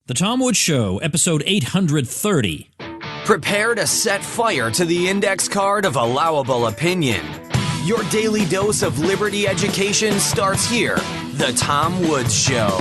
The Tom Woods Show, episode 830. Prepare to set fire to the index card of allowable opinion. Your daily dose of liberty education starts here. The Tom Woods Show.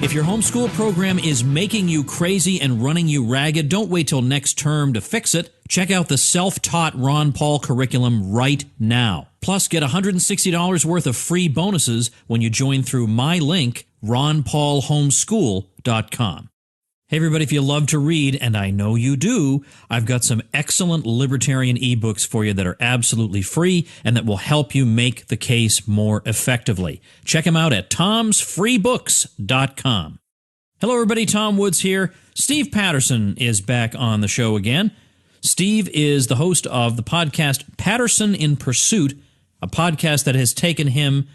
If your homeschool program is making you crazy and running you ragged, don't wait till next term to fix it. Check out the self-taught Ron Paul curriculum right now. Plus, get $160 worth of free bonuses when you join through my link, ronpaulhomeschool.com. Hey everybody, if you love to read, and I know you do, I've got some excellent libertarian ebooks for you that are absolutely free and that will help you make the case more effectively. Check them out at tomsfreebooks.com. Hello everybody, Tom Woods here. Steve Patterson is back on the show again. Steve is the host of the podcast Patterson in Pursuit, a podcast that has taken him,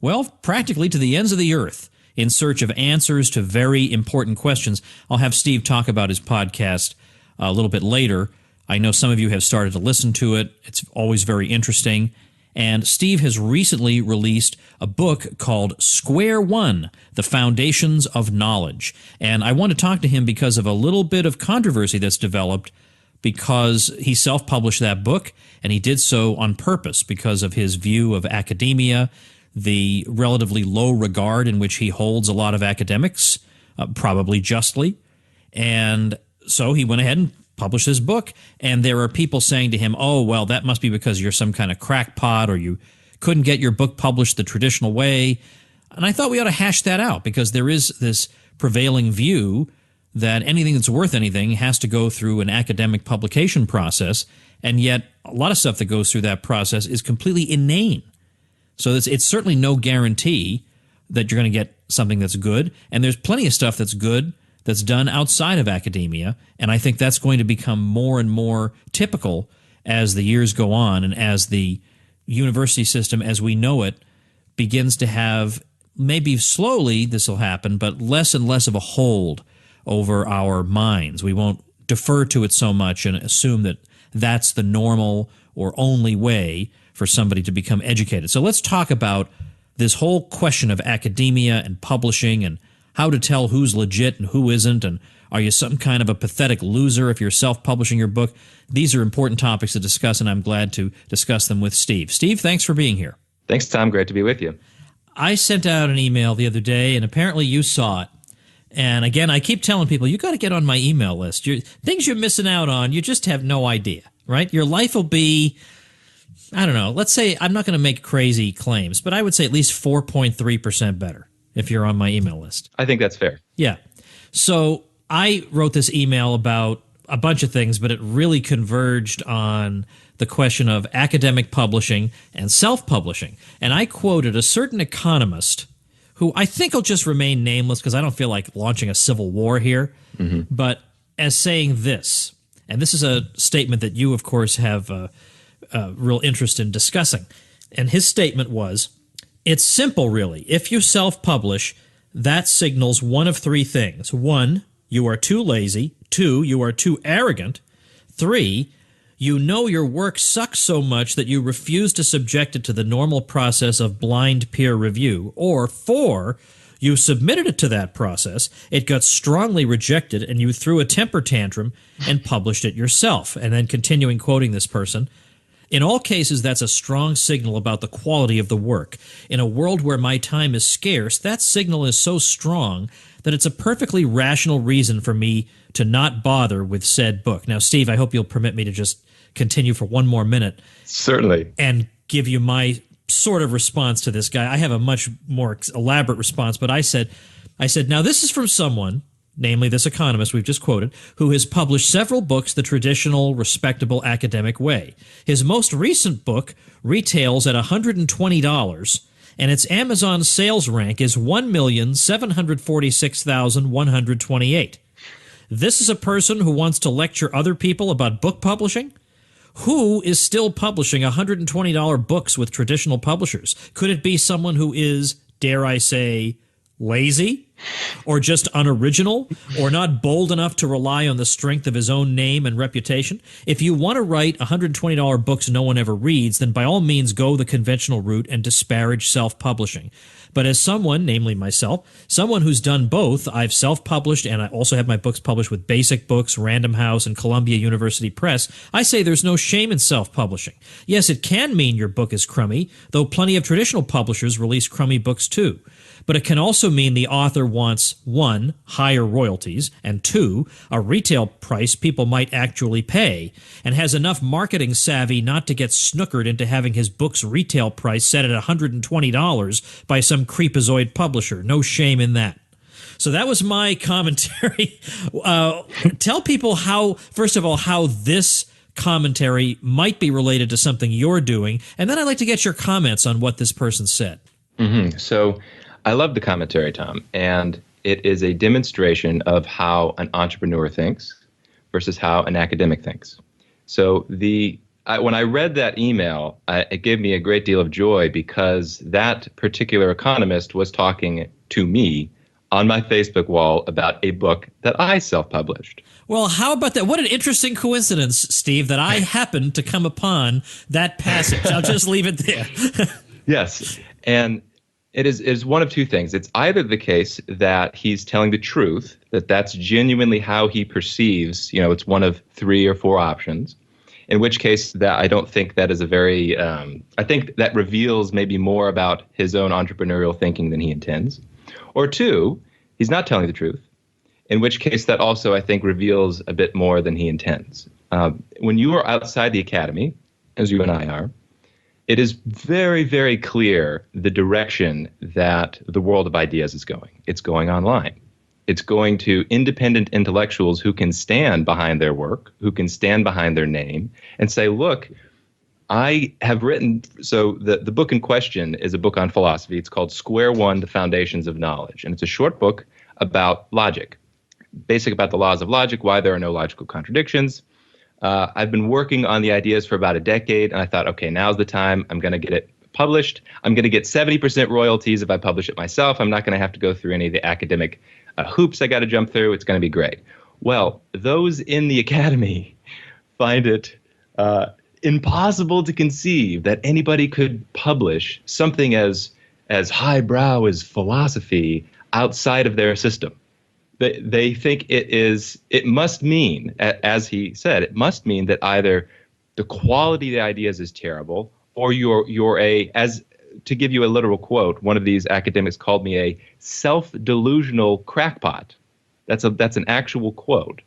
well, practically to the ends of the earth in search of answers to very important questions. I'll have Steve talk about his podcast a little bit later. I know some of you have started to listen to it. It's always very interesting. And Steve has recently released a book called Square One, The Foundations of Knowledge. And I want to talk to him because of a little bit of controversy that's developed because he self-published that book, and he did so on purpose because of his view of academia, the relatively low regard in which he holds a lot of academics, probably justly. And so he went ahead and published his book. And there are people saying to him, oh, well, that must be because you're some kind of crackpot or you couldn't get your book published the traditional way. And I thought we ought to hash that out because there is this prevailing view that anything that's worth anything has to go through an academic publication process. And yet a lot of stuff that goes through that process is completely inane. So it's certainly no guarantee that you're going to get something that's good. And there's plenty of stuff that's good that's done outside of academia. And I think that's going to become more and more typical as the years go on and as the university system as we know it begins to have, maybe slowly this will happen, but less and less of a hold over our minds. We won't defer to it so much and assume that that's the normal or only way for somebody to become educated. So let's talk about this whole question of academia and publishing and how to tell who's legit and who isn't, and are you some kind of a pathetic loser if you're self-publishing your book? These are important topics to discuss, and I'm glad to discuss them with Steve. Steve, thanks for being here. Thanks, Tom. Great to be with you. I sent out an email the other day, and apparently you saw it. And again, I keep telling people, you got to get on my email list. Things you're missing out on, you just have no idea, right? Your life will be, I don't know, let's say, I'm not going to make crazy claims, but I would say at least 4.3% better if you're on my email list. I think that's fair. Yeah. So I wrote this email about a bunch of things, but it really converged on the question of academic publishing and self-publishing. And I quoted a certain economist who I think will just remain nameless because I don't feel like launching a civil war here, but as saying this, and this is a statement that you, of course, have a real interest in discussing. And his statement was, it's simple, really. If you self-publish, that signals one of three things. 1, you are too lazy. 2, you are too arrogant. 3, you know your work sucks so much that you refuse to subject it to the normal process of blind peer review. Or 4, you submitted it to that process, it got strongly rejected, and you threw a temper tantrum and published it yourself. And then continuing quoting this person, in all cases, that's a strong signal about the quality of the work. In a world where my time is scarce, that signal is so strong that it's a perfectly rational reason for me to not bother with said book. Now, Steve, I hope you'll permit me to just continue for one more minute. Certainly. And give you my sort of response to this guy. I have a much more elaborate response, but I said, now this is from someone, namely this economist we've just quoted, who has published several books the traditional, respectable academic way. His most recent book retails at $120, and its Amazon sales rank is 1,746,128. This is a person who wants to lecture other people about book publishing? Who is still publishing $120 books with traditional publishers? Could it be someone who is, dare I say, lazy, or just unoriginal, or not bold enough to rely on the strength of his own name and reputation? If you want to write $120 books no one ever reads, then by all means go the conventional route and disparage self-publishing. But as someone, namely myself, someone who's done both, I've self-published and I also have my books published with Basic Books, Random House, and Columbia University Press, I say there's no shame in self-publishing. Yes, it can mean your book is crummy, though plenty of traditional publishers release crummy books too. But it can also mean the author wants, 1, higher royalties, and 2, a retail price people might actually pay, and has enough marketing savvy not to get snookered into having his book's retail price set at $120 by some creepazoid publisher. No shame in that. So that was my commentary. Tell people how, first of all, how this commentary might be related to something you're doing, and then I'd like to get your comments on what this person said. So I love the commentary, Tom, and it is a demonstration of how an entrepreneur thinks versus how an academic thinks. So when I read that email, it gave me a great deal of joy because that particular economist was talking to me on my Facebook wall about a book that I self-published. Well, how about that? What an interesting coincidence, Steve, that I happened to come upon that passage. I'll just leave it there. Yes, and it is one of two things. It's either the case that he's telling the truth, that that's genuinely how he perceives, it's one of 3 or 4 options, in which case that I don't think that is a very, I think that reveals maybe more about his own entrepreneurial thinking than he intends. Or 2, he's not telling the truth, in which case that also I think reveals a bit more than he intends. When you are outside the academy, as you and I are, it is very, very clear the direction that the world of ideas is going. It's going online. It's going to independent intellectuals who can stand behind their work, who can stand behind their name, and say, look, I have written, so the book in question is a book on philosophy. It's called Square One, The Foundations of Knowledge. And it's a short book about logic, basic about the laws of logic, why there are no logical contradictions. I've been working on the ideas for about a decade, and I thought, okay, now's the time. I'm going to get it published. I'm going to get 70% royalties if I publish it myself. I'm not going to have to go through any of the academic hoops I got to jump through. It's going to be great. Well, those in the academy find it impossible to conceive that anybody could publish something as highbrow as philosophy outside of their system. They think it must mean, as he said, it must mean that either the quality of the ideas is terrible, or to give you a literal quote, one of these academics called me a self-delusional crackpot. That's an actual quote,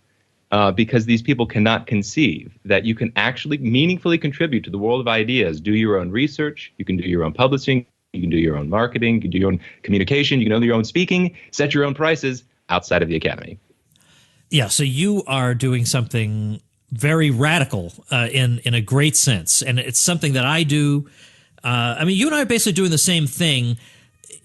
because these people cannot conceive that you can actually meaningfully contribute to the world of ideas. Do your own research. You can do your own publishing. You can do your own marketing. You can do your own communication. You can do your own speaking. Set your own prices outside of the academy. Yeah, so you are doing something very radical in a great sense, and it's something that I do. I mean, you and I are basically doing the same thing,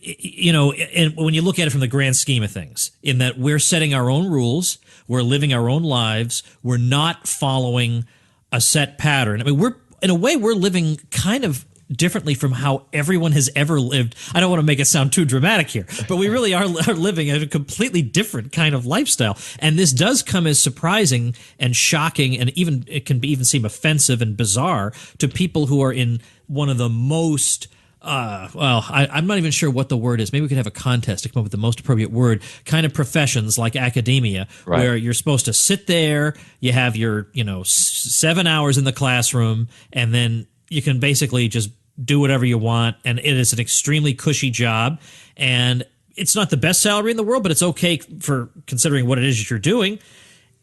and when you look at it from the grand scheme of things, in that we're setting our own rules, we're living our own lives, we're not following a set pattern. I mean, we're living kind of differently from how everyone has ever lived. I don't want to make it sound too dramatic here, but we really are living a completely different kind of lifestyle. And this does come as surprising and shocking, and even it can even seem offensive and bizarre to people who are in one of the most I'm not even sure what the word is. Maybe we could have a contest to come up with the most appropriate word, kind of professions like academia, right, where you're supposed to sit there, you have your 7 hours in the classroom, and then you can basically just do whatever you want, and it is an extremely cushy job, and it's not the best salary in the world, but it's okay for considering what it is that you're doing.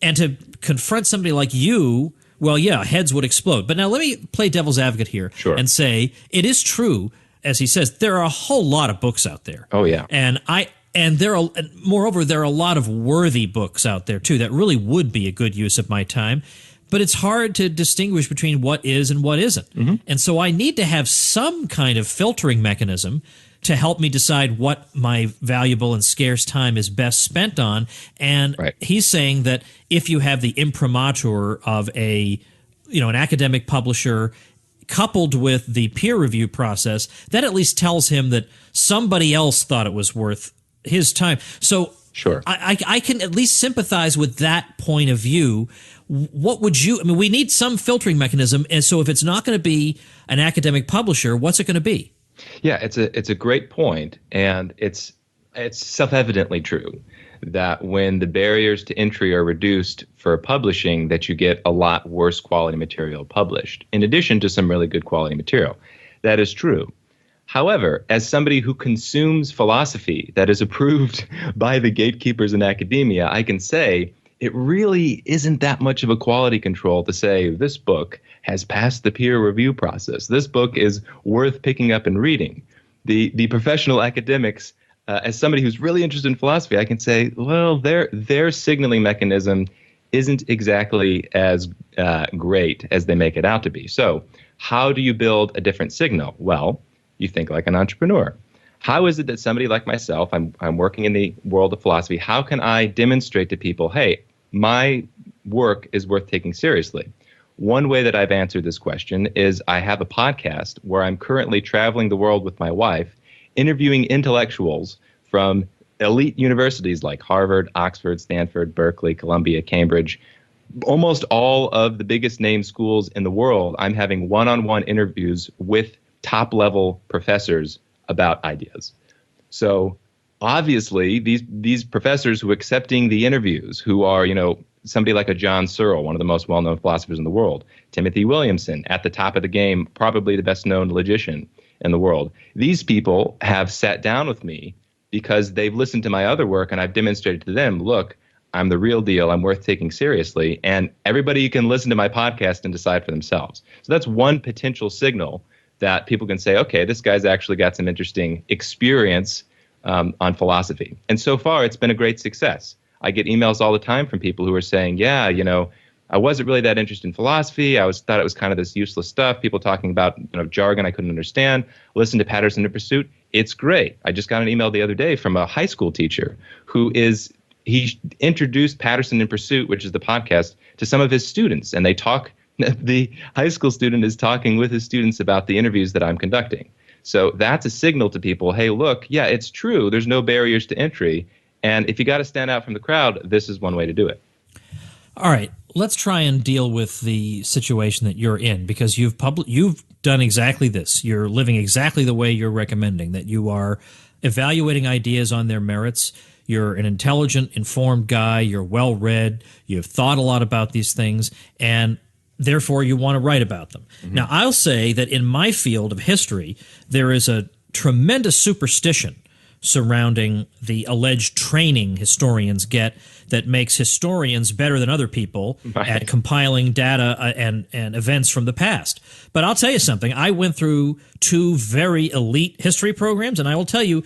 And to confront somebody like you, well, yeah, heads would explode. But now let me play devil's advocate here, sure, and say it is true, as he says, there are a whole lot of books out there. Oh, yeah. And moreover, there are a lot of worthy books out there, too, that really would be a good use of my time. But it's hard to distinguish between what is and what isn't. Mm-hmm. And so I need to have some kind of filtering mechanism to help me decide what my valuable and scarce time is best spent on. And right, he's saying that if you have the imprimatur of an academic publisher coupled with the peer review process, that at least tells him that somebody else thought it was worth his time. So sure, I can at least sympathize with that point of view. What would you? I mean, we need some filtering mechanism, and so if it's not going to be an academic publisher, what's it going to be? Yeah, it's a great point, and it's self-evidently true that when the barriers to entry are reduced for publishing, that you get a lot worse quality material published, in addition to some really good quality material. That is true. However, as somebody who consumes philosophy that is approved by the gatekeepers in academia, I can say it really isn't that much of a quality control to say this book has passed the peer review process. This book is worth picking up and reading. The professional academics, as somebody who's really interested in philosophy, I can say, well, their signaling mechanism isn't exactly as great as they make it out to be. So how do you build a different signal? Well, you think like an entrepreneur. How is it that somebody like myself, I'm working in the world of philosophy, how can I demonstrate to people, hey, my work is worth taking seriously? One way that I've answered this question is I have a podcast where I'm currently traveling the world with my wife, interviewing intellectuals from elite universities like Harvard, Oxford, Stanford, Berkeley, Columbia, Cambridge, almost all of the biggest name schools in the world. I'm having one-on-one interviews with top-level professors about ideas. So obviously, these professors who are accepting the interviews, who are, somebody like a John Searle, one of the most well-known philosophers in the world, Timothy Williamson, at the top of the game, probably the best-known logician in the world. These people have sat down with me because they've listened to my other work, and I've demonstrated to them, look, I'm the real deal. I'm worth taking seriously. And everybody can listen to my podcast and decide for themselves. So that's one potential signal that people can say, okay, this guy's actually got some interesting experience on philosophy. And so far, it's been a great success. I get emails all the time from people who are saying, yeah, I wasn't really that interested in philosophy. Thought it was kind of this useless stuff. People talking about jargon I couldn't understand. Listen to Patterson in Pursuit. It's great. I just got an email the other day from a high school teacher he introduced Patterson in Pursuit, which is the podcast, to some of his students. And they talk, the high school student is talking with his students about the interviews that I'm conducting. So that's a signal to people, hey, look, yeah, it's true. There's no barriers to entry. And if you got to stand out from the crowd, this is one way to do it. All right, let's try and deal with the situation that you're in, because you've done exactly this. You're living exactly the way you're recommending, that you are evaluating ideas on their merits. You're an intelligent, informed guy. You're well-read. You've thought a lot about these things, and therefore you want to write about them. Mm-hmm. Now, I'll say that in my field of history, there is a tremendous superstition surrounding the alleged training historians get that makes historians better than other people at compiling data and events from the past. But I'll tell you something. I went through 2 very elite history programs, and I will tell you,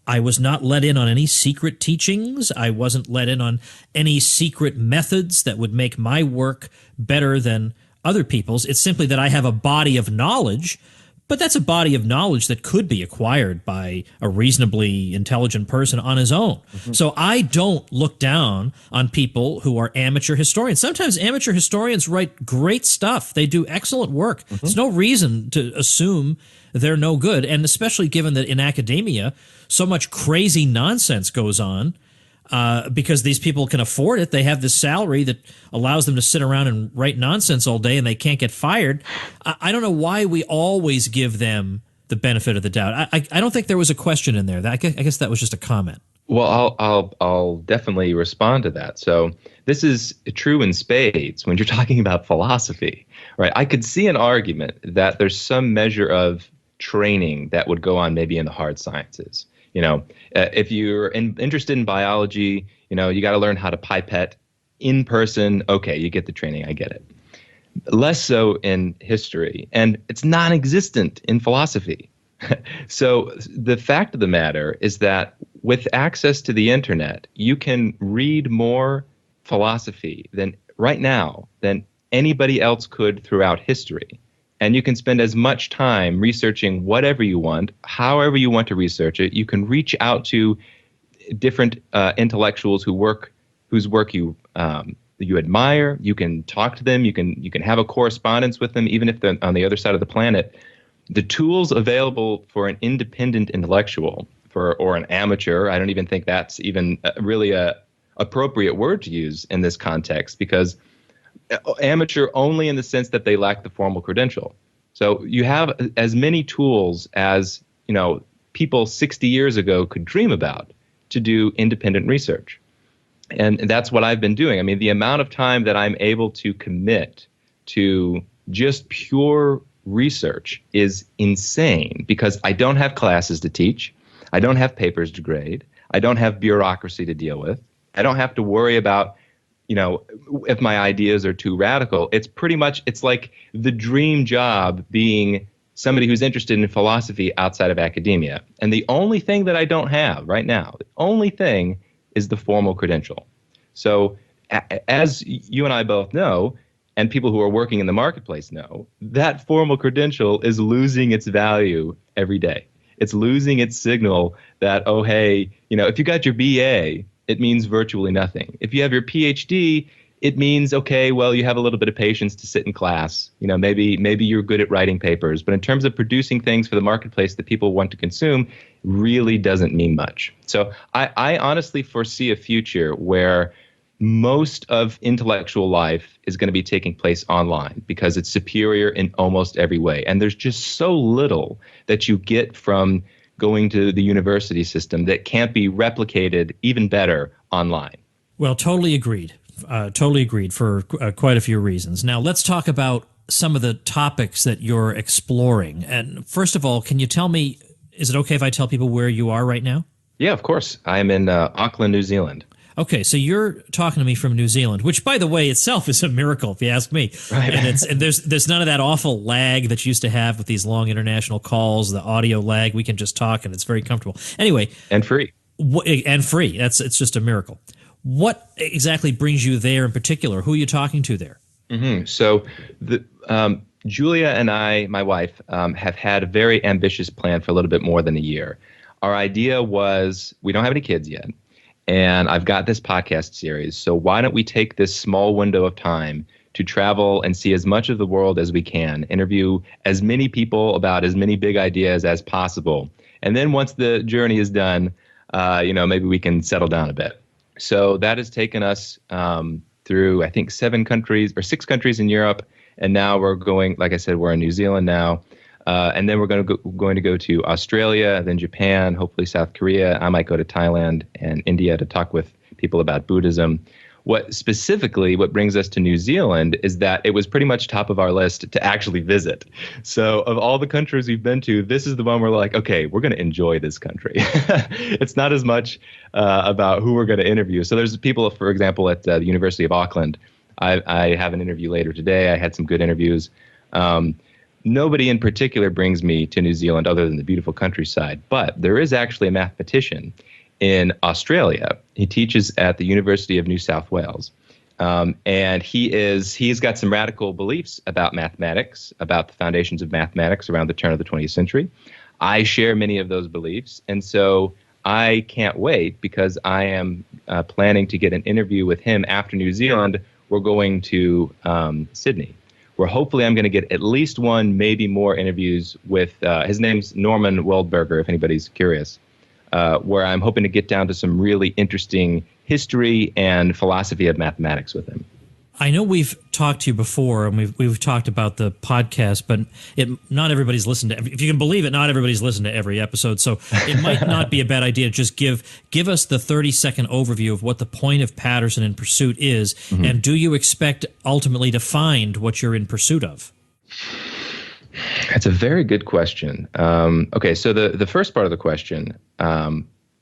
I was not let in on any secret teachings. I wasn't let in on any secret methods that would make my work better than other people's. It's simply that I have a body of knowledge, but that's a body of knowledge that could be acquired by a reasonably intelligent person on his own. Mm-hmm. So I don't look down on people who are amateur historians. Sometimes amateur historians write great stuff. They do excellent work. Mm-hmm. There's no reason to assume they're no good, and especially given that in academia, so much crazy nonsense goes on because these people can afford it. They have this salary that allows them to sit around and write nonsense all day, and they can't get fired. I don't know why we always give them the benefit of the doubt. I don't think there was a question in there. I guess that was just a comment. Well, I'll definitely respond to that. So this is true in spades when you're talking about philosophy, right? I could see an argument that there's some measure of training that would go on maybe in the hard sciences. If you're interested in biology, you got to learn how to pipette in person. Okay, you get the training. I get it. Less so in history, and it's non-existent in philosophy. So the fact of the matter is that with access to the internet, you can read more philosophy right now than anybody else could throughout history. And you can spend as much time researching whatever you want, however you want to research it. You can reach out to different intellectuals whose work you admire. You can talk to them. You can have a correspondence with them, even if they're on the other side of the planet. The tools available for an independent intellectual, or an amateur. I don't even think that's even really a appropriate word to use in this context, because amateur only in the sense that they lack the formal credential. So you have as many tools as, people 60 years ago could dream about to do independent research. And that's what I've been doing. I mean, the amount of time that I'm able to commit to just pure research is insane, because I don't have classes to teach. I don't have papers to grade. I don't have bureaucracy to deal with. I don't have to worry about, if my ideas are too radical. It's like the dream job being somebody who's interested in philosophy outside of academia. And the only thing that I don't have right now, the only thing is the formal credential. So as you and I both know, and people who are working in the marketplace know, that formal credential is losing its value every day. It's losing its signal that, oh, hey, if you got your BA, it means virtually nothing. If you have your PhD, it means, okay, well, you have a little bit of patience to sit in class. Maybe you're good at writing papers. But in terms of producing things for the marketplace that people want to consume, really doesn't mean much. So I honestly foresee a future where most of intellectual life is going to be taking place online, because it's superior in almost every way. And there's just so little that you get from going to the university system that can't be replicated even better online. Well, totally agreed. Totally agreed for quite a few reasons. Now, let's talk about some of the topics that you're exploring. And first of all, can you tell me, is it okay if I tell people where you are right now? Yeah, of course. I'm in Auckland, New Zealand. Okay, so you're talking to me from New Zealand, which, by the way, itself is a miracle, if you ask me. Right. And there's none of that awful lag that you used to have with these long international calls, the audio lag. We can just talk, and it's very comfortable. Anyway, and free. And free. It's just a miracle. What exactly brings you there in particular? Who are you talking to there? Mm-hmm. So Julia and I, my wife, have had a very ambitious plan for a little bit more than a year. Our idea was, we don't have any kids yet, and I've got this podcast series, so why don't we take this small window of time to travel and see as much of the world as we can, interview as many people about as many big ideas as possible, and then once the journey is done, maybe we can settle down a bit. So that has taken us through, I think, 6 countries in Europe, and now we're going, like I said, we're in New Zealand now. And then we're going to go to Australia, then Japan, hopefully South Korea. I might go to Thailand and India to talk with people about Buddhism. What brings us to New Zealand is that it was pretty much top of our list to actually visit. So of all the countries we've been to, this is the one we're like, okay, we're going to enjoy this country. It's not as much about who we're going to interview. So there's people, for example, at the University of Auckland. I have an interview later today. I had some good interviews. Nobody in particular brings me to New Zealand other than the beautiful countryside, but there is actually a mathematician in Australia. He teaches at the University of New South Wales, and he's got some radical beliefs about mathematics, about the foundations of mathematics around the turn of the 20th century. I share many of those beliefs, and so I can't wait, because I am planning to get an interview with him after New Zealand. We're going to Sydney, where hopefully I'm going to get at least one, maybe more interviews with, his name's Norman Waldberger, if anybody's curious, where I'm hoping to get down to some really interesting history and philosophy of mathematics with him. I know we've talked to you before, and we've talked about the podcast, but not everybody's listened to. If you can believe it, not everybody's listened to every episode. So it might not be a bad idea to just give us the 30-second overview of what the point of Patterson in Pursuit is, mm-hmm. and do you expect ultimately to find what you're in pursuit of? That's a very good question. Okay, so the first part of the question,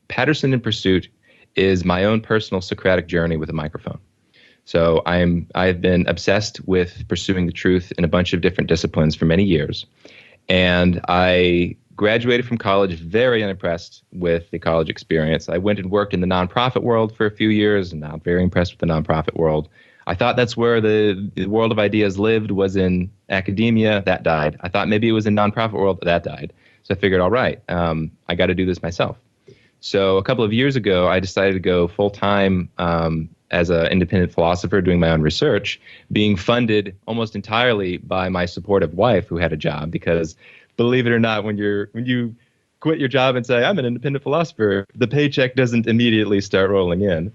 Patterson in Pursuit is my own personal Socratic journey with a microphone. So I've been obsessed with pursuing the truth in a bunch of different disciplines for many years. And I graduated from college very unimpressed with the college experience. I went and worked in the nonprofit world for a few years, and not very impressed with the nonprofit world. I thought that's where the world of ideas lived, was in academia. That died. I thought maybe it was in nonprofit world. That died. So I figured, all right, I got to do this myself. So a couple of years ago, I decided to go full-time as an independent philosopher doing my own research, being funded almost entirely by my supportive wife, who had a job, because believe it or not, when you quit your job and say, I'm an independent philosopher, the paycheck doesn't immediately start rolling in.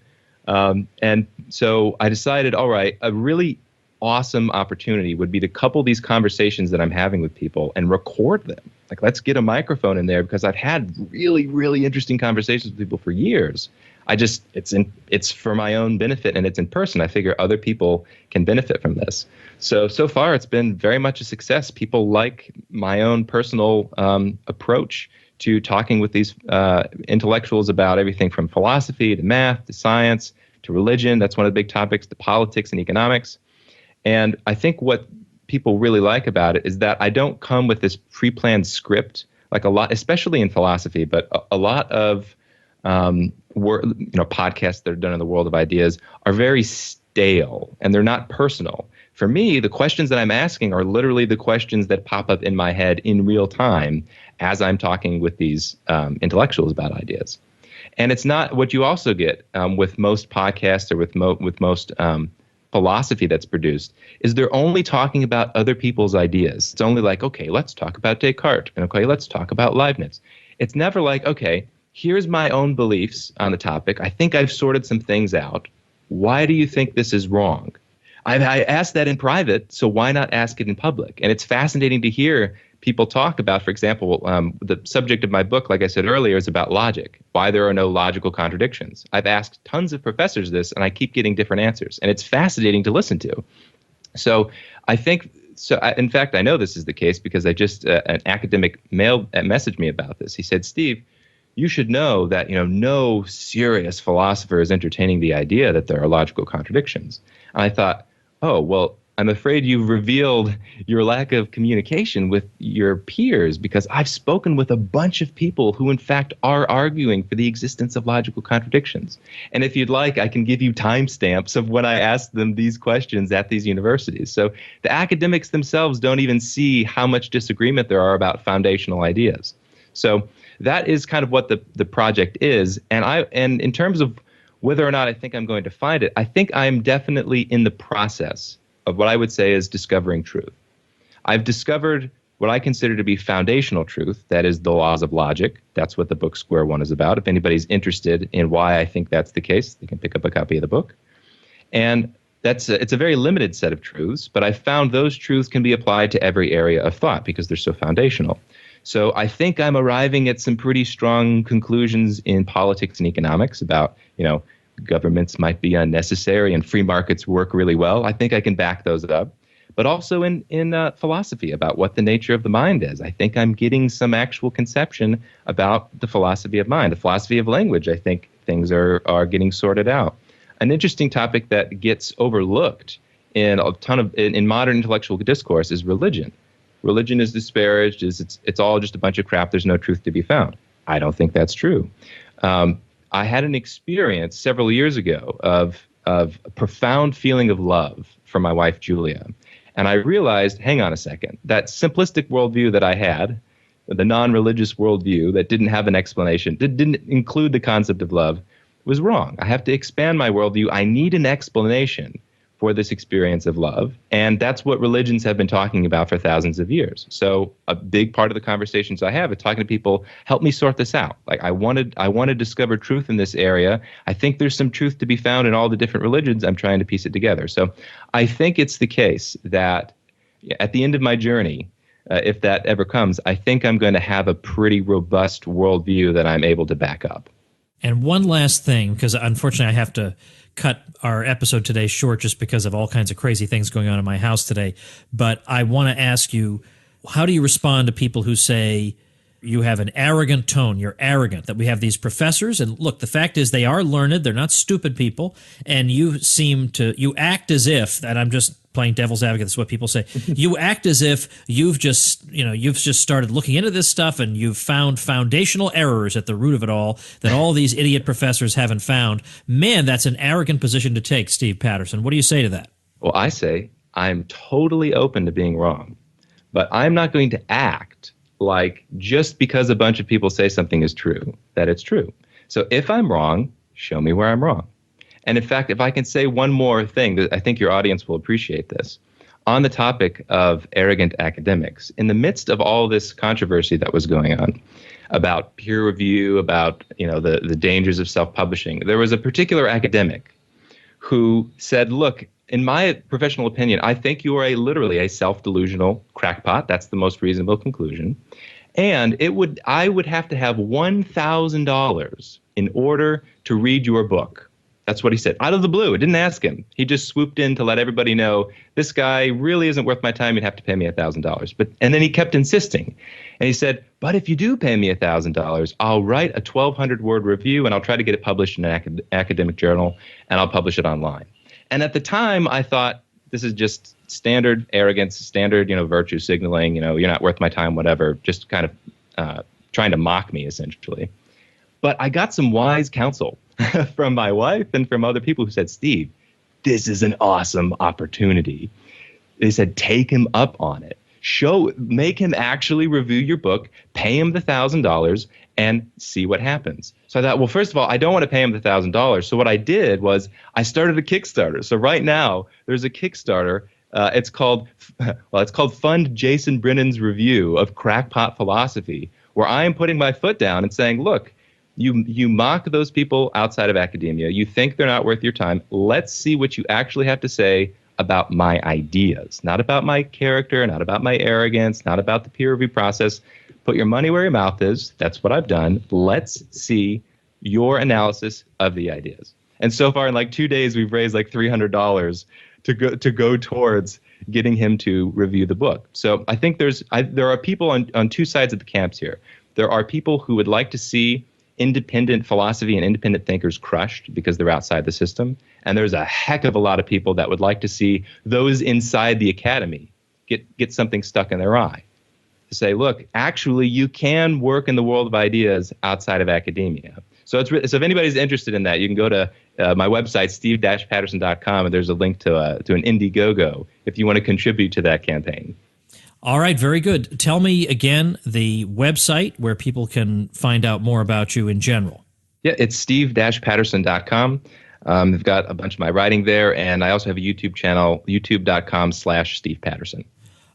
And so I decided, all right, a really awesome opportunity would be to couple these conversations that I'm having with people and record them. Like, let's get a microphone in there, because I've had really, really interesting conversations with people for years. It's for my own benefit, and it's in person. I figure other people can benefit from this. So far, it's been very much a success. People like my own personal approach to talking with these intellectuals about everything from philosophy to math to science to religion. That's one of the big topics, to politics and economics. And I think what people really like about it is that I don't come with this pre-planned script, like a lot, especially in philosophy, but a lot of podcasts that are done in the world of ideas are very stale, and they're not personal. For me, the questions that I'm asking are literally the questions that pop up in my head in real time as I'm talking with these intellectuals about ideas. And it's not what you also get with most podcasts or with most philosophy that's produced, is they're only talking about other people's ideas. It's only like, okay, let's talk about Descartes, and okay, let's talk about Leibniz. It's never like, okay, here's my own beliefs on the topic. I think I've sorted some things out. Why do you think this is wrong? I asked that in private, so why not ask it in public? And it's fascinating to hear people talk about, for example, the subject of my book, like I said earlier, is about logic, why there are no logical contradictions. I've asked tons of professors this, and I keep getting different answers, and it's fascinating to listen to. So I think, in fact, I know this is the case because I just, an academic messaged me about this. He said, Steve, you should know that, no serious philosopher is entertaining the idea that there are logical contradictions. And I thought, oh, well, I'm afraid you've revealed your lack of communication with your peers, because I've spoken with a bunch of people who, in fact, are arguing for the existence of logical contradictions. And if you'd like, I can give you timestamps of when I asked them these questions at these universities. So the academics themselves don't even see how much disagreement there are about foundational ideas. So that is kind of what the project is. And in terms of whether or not I think I'm going to find it, I think I'm definitely in the process of what I would say is discovering truth. I've discovered what I consider to be foundational truth, that is the laws of logic. That's what the book Square One is about. If anybody's interested in why I think that's the case, they can pick up a copy of the book. And it's a very limited set of truths, but I found those truths can be applied to every area of thought because they're so foundational. So I think I'm arriving at some pretty strong conclusions in politics and economics about, governments might be unnecessary and free markets work really well. I think I can back those up. But also in philosophy about what the nature of the mind is. I think I'm getting some actual conception about the philosophy of mind. The philosophy of language, I think things are getting sorted out. An interesting topic that gets overlooked in in modern intellectual discourse is religion. Religion is disparaged, it's all just a bunch of crap, there's no truth to be found. I don't think that's true. I had an experience several years ago of a profound feeling of love for my wife, Julia. And I realized, hang on a second, that simplistic worldview that I had, the non-religious worldview that didn't have an explanation, didn't include the concept of love, was wrong. I have to expand my worldview. I need an explanation for this experience of love. And that's what religions have been talking about for thousands of years. So a big part of the conversations I have is talking to people, help me sort this out. Like I want to discover truth in this area. I think there's some truth to be found in all the different religions. I'm trying to piece it together. So I think it's the case that at the end of my journey, if that ever comes, I think I'm going to have a pretty robust worldview that I'm able to back up. And one last thing, because unfortunately I have to cut our episode today short just because of all kinds of crazy things going on in my house today. But I want to ask you, how do you respond to people who say you have an arrogant tone, you're arrogant, that we have these professors? And look, the fact is they are learned, they're not stupid people, and you act as if, and I'm just playing devil's advocate, that's what people say, you act as if you've just started looking into this stuff and you've found foundational errors at the root of it all that all these idiot professors haven't found. Man, that's an arrogant position to take, Steve Patterson. What do you say to that? Well, I say I'm totally open to being wrong, but I'm not going to act like just because a bunch of people say something is true, that it's true. So if I'm wrong, show me where I'm wrong. And in fact, if I can say one more thing, that I think your audience will appreciate this. on the topic of arrogant academics. In the midst of all this controversy that was going on about peer review, about the dangers of self-publishing, there was a particular academic who said, look, in my professional opinion, I think you are literally a self-delusional crackpot. That's the most reasonable conclusion. And I would have to have $1,000 in order to read your book. That's what he said, out of the blue. It didn't ask him. He just swooped in to let everybody know, this guy really isn't worth my time. You'd have to pay me $1,000. And then he kept insisting. And he said, but if you do pay me $1,000, I'll write a 1,200-word review, and I'll try to get it published in an academic journal, and I'll publish it online. And at the time, I thought, this is just standard arrogance, standard, virtue signaling, you're not worth my time, whatever, just kind of trying to mock me, essentially. But I got some wise counsel from my wife and from other people who said, Steve, this is an awesome opportunity. They said, take him up on it. Make him actually review your book, pay him the $1,000 and see what happens. So I thought, well, first of all, I don't want to pay him the $1,000. So what I did was I started a Kickstarter. So right now there's a Kickstarter. It's called Fund Jason Brennan's Review of Crackpot Philosophy, where I am putting my foot down and saying, look, you mock those people outside of academia. You think they're not worth your time. Let's see what you actually have to say about my ideas, not about my character, not about my arrogance, not about the peer review process. Put your money where your mouth is. That's what I've done. Let's see your analysis of the ideas. And so far in like 2 days, we've raised like $300 to go towards getting him to review the book. So I think there are people on two sides of the camps here. There are people who would like to see independent philosophy and independent thinkers crushed because they're outside the system. And there's a heck of a lot of people that would like to see those inside the academy get something stuck in their eye. To say, look, actually, you can work in the world of ideas outside of academia. So if anybody's interested in that, you can go to my website, steve-patterson.com, and there's a link to an Indiegogo if you want to contribute to that campaign. All right, very good. Tell me again the website where people can find out more about you in general. Yeah, it's steve-patterson.com. They've got a bunch of my writing there, and I also have a YouTube channel, youtube.com/Steve Patterson.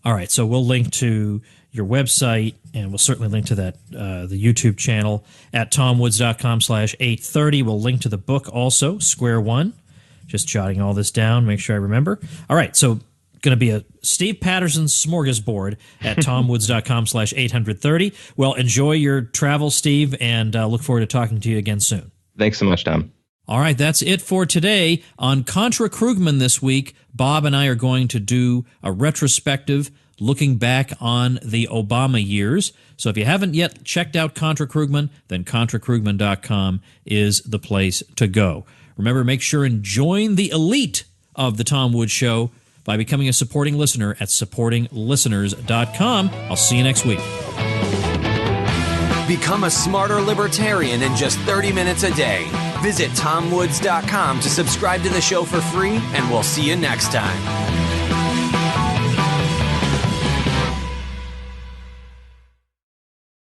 All right, so we'll link to your website, and we'll certainly link to that the YouTube channel at tomwoods.com/830. We'll link to the book also, Square One. Just jotting all this down, make sure I remember. All right, so going to be a Steve Patterson smorgasbord at tomwoods.com/830. Well, enjoy your travel, Steve, and look forward to talking to you again soon. Thanks so much, Tom. All right, that's it for today. On Contra Krugman this week, Bob and I are going to do a retrospective looking back on the Obama years. So if you haven't yet checked out Contra Krugman, then ContraKrugman.com is the place to go. Remember, make sure and join the elite of the Tom Woods Show by becoming a supporting listener at supportinglisteners.com. I'll see you next week. Become a smarter libertarian in just 30 minutes a day. Visit TomWoods.com to subscribe to the show for free, and we'll see you next time.